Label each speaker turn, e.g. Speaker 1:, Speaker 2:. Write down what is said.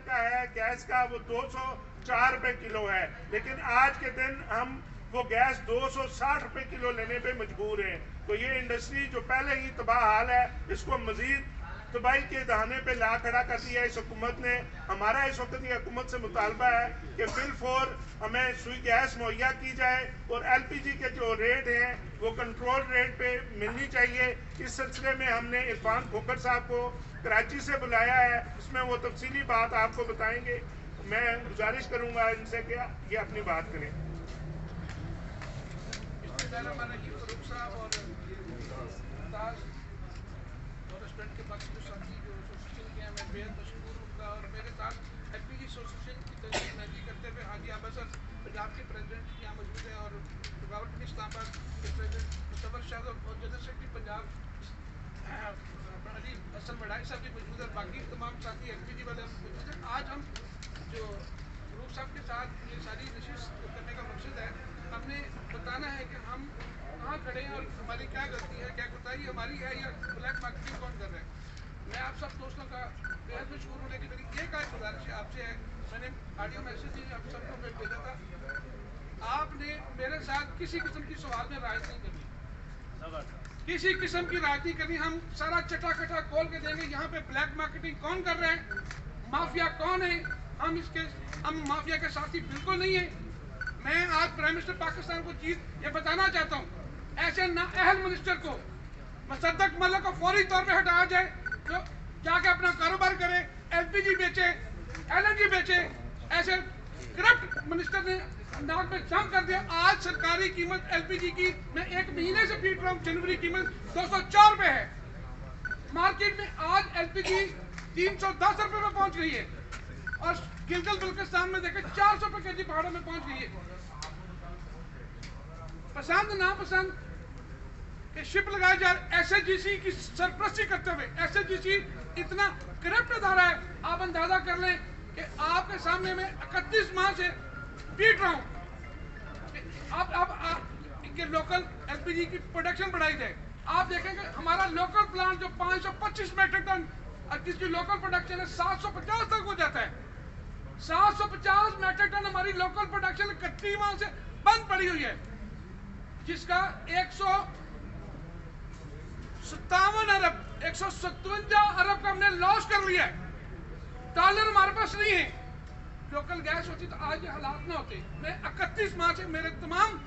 Speaker 1: का है गैस का वो 204 रुपए किलो है, लेकिन आज के दिन हम वो गैस 260 रुपए किलो लेने पे मजबूर हैं। तो ये इंडस्ट्री जो पहले ही तबाह हाल है, इसको मजीद तबाही के दहाने पे ला खड़ा कर दिया इस हुकूमत ने। हमारा इस वक्त की हुकूमत से मुतालबा है कि बिलफौर हमें सुई गैस मुहैया की जाए और LPG के जो रेट हैं वो कंट्रोल रेट पे मिलनी चाहिए। इस सिलसिले में हमने इरफान खोखर साहब को कराची से बुलाया है, उसमें वो तफसीली बात आपको बताएंगे। मैं गुजारिश करूंगा इनसे कि ये अपनी बात करें।
Speaker 2: के बाकी जो साथी जो एसोसिएशन के हैं, मैं बेहद मशहूर हूँ। और मेरे साथ LPG एसोसिएशन की तस्दीक करते हुए हाजी अबसर पंजाब के प्रेसिडेंट यहाँ मौजूद हैं और गवर्नमेंट इस्लामाबाद के प्रेसिडेंट मुस्तफर शाह और जनरल सेक्रेटरी पंजाब अली हसन वडाई साहब भी मौजूद है। बाकी तमाम साथी LPG वाले मौजूद हैं। आज हम जो रूफ साहब के साथ ये सारी नशिस्त करने का मकसद है, हमने बताना है कि हम कहाँ खड़े हैं और हमारी क्या गलती है, क्या कोताही हमारी है या ब्लैक मार्केटिंग कौन कर रहा है। मैं आप सब दोस्तों का बेहद मशहूर हूँ, लेकिन मेरी एक आध गुजारिश है आपसे है। मैंने ऑडियो मैसेज आप सबको भेजा था, आपने मेरे साथ किसी किस्म की सवाल में राजनीति नहीं करनी, किसी किस्म की राजनीति करनी। हम सारा चटा खोल के देंगे यहाँ पे ब्लैक मार्केटिंग कौन कर रहे हैं, माफिया कौन है। हम माफिया के साथी बिल्कुल नहीं है। मैं आज प्राइम मिनिस्टर पाकिस्तान को चीज ये बताना चाहता हूँ, ऐसे नाअहल मिनिस्टर को मुसद्दक मलिक को फौरी तौर पे हटाया जाए, जो जाके अपना कारोबार करे, LPG बेचे, LNG बेचे। ऐसे करप्ट मिनिस्टर ने नाक में जम कर दिया। आज सरकारी कीमत LPG की मैं एक महीने से पीट रहा हूँ, जनवरी कीमत 204 रुपए है। मार्केट में आज LPG 310 रुपए में पहुंच गई है और गिलगित बल्तिस्तान में देखे 400 रुपए केजी पहाड़ों में पहुंच गई है। पसंद नापसंद के शिप लगाए जा रहे, SHGC की सरपरस्ती करते हुए। SHGC इतना करप्ट अदारा है, आप अंदाजा कर लें कि आपके सामने में 31 माह से पीट रहा हूं आप के लोकल LPG की प्रोडक्शन बढ़ाई जाए। आप देखेंगे हमारा लोकल प्लांट जो 525 मेट्रिक टन, जिसकी लोकल प्रोडक्शन है 750 तक हो जाता है। 750 मेट्रिक टन हमारी लोकल प्रोडक्शन 31 माह से बंद पड़ी हुई है, जिसका 157 अरब 157 अरब का हमने लॉस कर लिया है। डॉलर हमारे पास नहीं है। लोकल गैस होती तो आज ये हालात ना होते। मैं 31 माह से मेरे तमाम